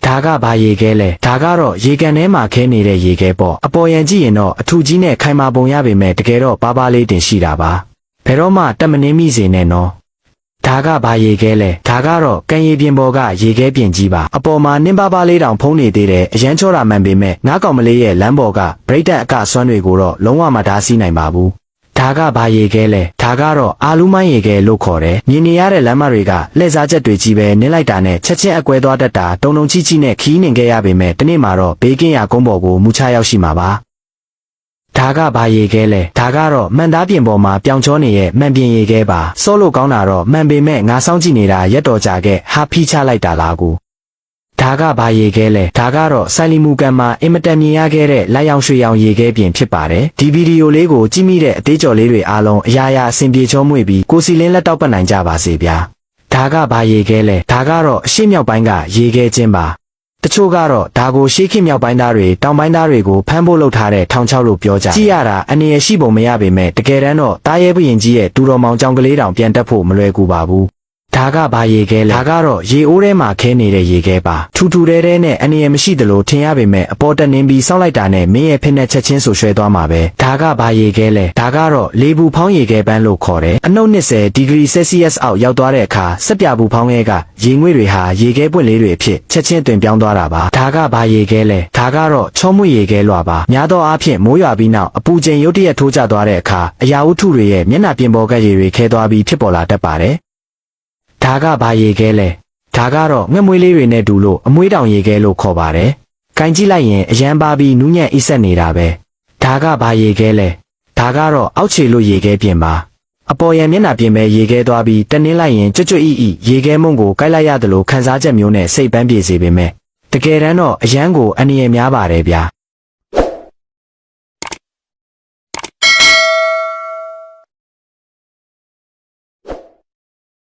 ဒါကဘာရေခဲလဲဒါကတော့ရေကန်ထဲမှာခဲနေတဲ့ရေခဲပေါ့အပေါ်ယံကြည့်ရင်တော့အထူကြီးနဲ့ခိုင်မာပုံရပေမဲ့တကယ်တော့ပါးပါးလေးတင်ရှိတာပါဘယ်တော့မှတက်မနှင်းမိစေနဲ့နော်ဒါကဘာရေခဲလဲဒါကတော့ကန်ရေပြင်ပေါ်ကရေခဲပြင်ကြီးပါအပေါ်မှာနှင်းပါးပါးလေးတောင်ဖုံးနေသေးတယ်အရန်ချောတာမှန်ပေမဲ့ငါးကောင်မလေးရဲ့လမ်းပေါ်ကဗရိတ်တက်အကဆွမ်းတွေကိုတော့လုံးဝမဓာစီးနိုင်ပါဘူးဒါကဘာရေခဲလဲဒါကတော့အာလူးမိုင်းရေခဲလို့ခေါ်တယ်မြင်နေရတဲ့လမ်းမတွေကလှည့်စားချက်တွေကြီးပဲနင်းလိုက်တာနဲ့ချက်ချင်းအကွဲသွားတတ်တာတုံတုံချီချီနဲ့ခီးနှင်ခဲ့ရပေမဲ့တနေ့မှာတော့ဘေးကင်းရာကုန်းပေါ်ကိုမူချရောက်ရှိမှာပါဒါကဘာရေခဲလဲဒါကတော့မှန်သားပြင်ပေါ်မှာပြောင်ချောနေရဲ့မှန်ပြင်ရေခဲပါစောလို့ကောင်းတာတော့မှန်ပေမဲ့ငါစောင့်ကြည့်နေတာရက်တော်ကြာခဲ့ဟာဖိချလိုက်တာလားကိုဒါကဘာရေခဲလဲဒါကတော့စိုင်လီမူကန်မှာအင်မတန်မြင်ရခဲ့တဲ့လက်ရောင်ရွှေရောင်ရေခဲပြင်ဖြစ်ပါတယ်ဒီဗီဒီယိုလေးကိုကြည့်မိတဲ့အသေးကြော်လေးတွေအားလုံးအရာရာအဆင်ပြေချောမွေ့ပြီးကိုစီလင်းလက်တောက်ပတ်နိုင်ကြပါစေဗျာဒါကဘာရေခဲလဲဒါကတော့အရှိမြောက်ပိုင်းကရေခဲချင်းပါတချို့ကတော့ဒါကိုရှေးခေတ်မြောက်ပိုင်းသားတွေတောင်ပိုင်းသားတွေကိုဖမ်းဖို့လုပ်ထားတဲ့ထောင်ချောက်လို့ပြောကြကြည့်ရတာအနေရရှိပုံမရပေမဲ့တကယ်တမ်းတော့တားရဲဘရင်ကြီးရဲ့ဒူတော်မောင်ကြောင်ကလေးတောင်ပြန်တက်ဖို့မလွယ်ကူပါဘူးဒါကဘာရေခဲလဲဒါကတော့ရေအိုးထဲမှာခဲနေတဲ့ရေခဲပါထူထူတဲတဲနဲ့အနေရမရှိသလိုထင်ရပေမဲ့အပေါ်တက်နှင်းပြီးစောက်လိုက်တာနဲ့မင်းရဲ့ဖိနဲ့ချက်ချင်းဆူရွှဲသွားမှာပဲဒါကဘာရေခဲလဲဒါကတော့လေဘူးဖောင်းရေခဲပန်းလို့ခေါ်တယ်အနှုတ်20ဒီဂရီဆယ်စီယပ်အောက်ရောက်သွားတဲ့အခါစက်ပြဘူးဖောင်းရဲကရေငွေ့တွေဟာရေခဲပွင့်လေးတွေအဖြစ်ချက်ချင်းတွင်ပြောင်းသွားတာပါဒါကဘာရေခဲလဲဒါကတော့ချောမွေ့ရေခဲလွှာပါများသောအားဖြင့်မိုးရွာပြီးနောက်အပူချိန်ရုတ်တရက်ထိုးကျသွားတဲ့အခါအရာဝတ္ထုတွေရဲ့မျက်နှာပြင်ပေါ်ကရေတွေခဲသွားပြီးဖြစ်ပေါ်လာတတ်ပါတယ်ဒါကဘာရေခဲလဲဒါကတော့ငှက်မွေးလေးတွေနဲ့တူလို့အမွှေးတောင်ရေခဲလို့ခေါ်ပါတယ်။ကိုင်ကြည့်လိုက်ရင်အရန်ပါပြီးနူးညံ့အိဆက်နေတာပဲ။ဒါကဘာရေခဲလဲဒါကတော့အောက်ခြေလို့ရေခဲပြင်ပါအပေါ်ယံမျက်နှာပြင်ပဲရေခဲသွားပြီးတနင်းလိုက်ရင်ကြွကြွရေခဲမုံကိုကိုက်လိုက်ရတယ်လို့ခန်းစားချက်မျိုးနဲ့စိတ်ပန်းပြေစေပေမဲ့တကယ်တမ်းတော့အရန်ကိုအန္တရာယ်များပါတယ်ဗျာ။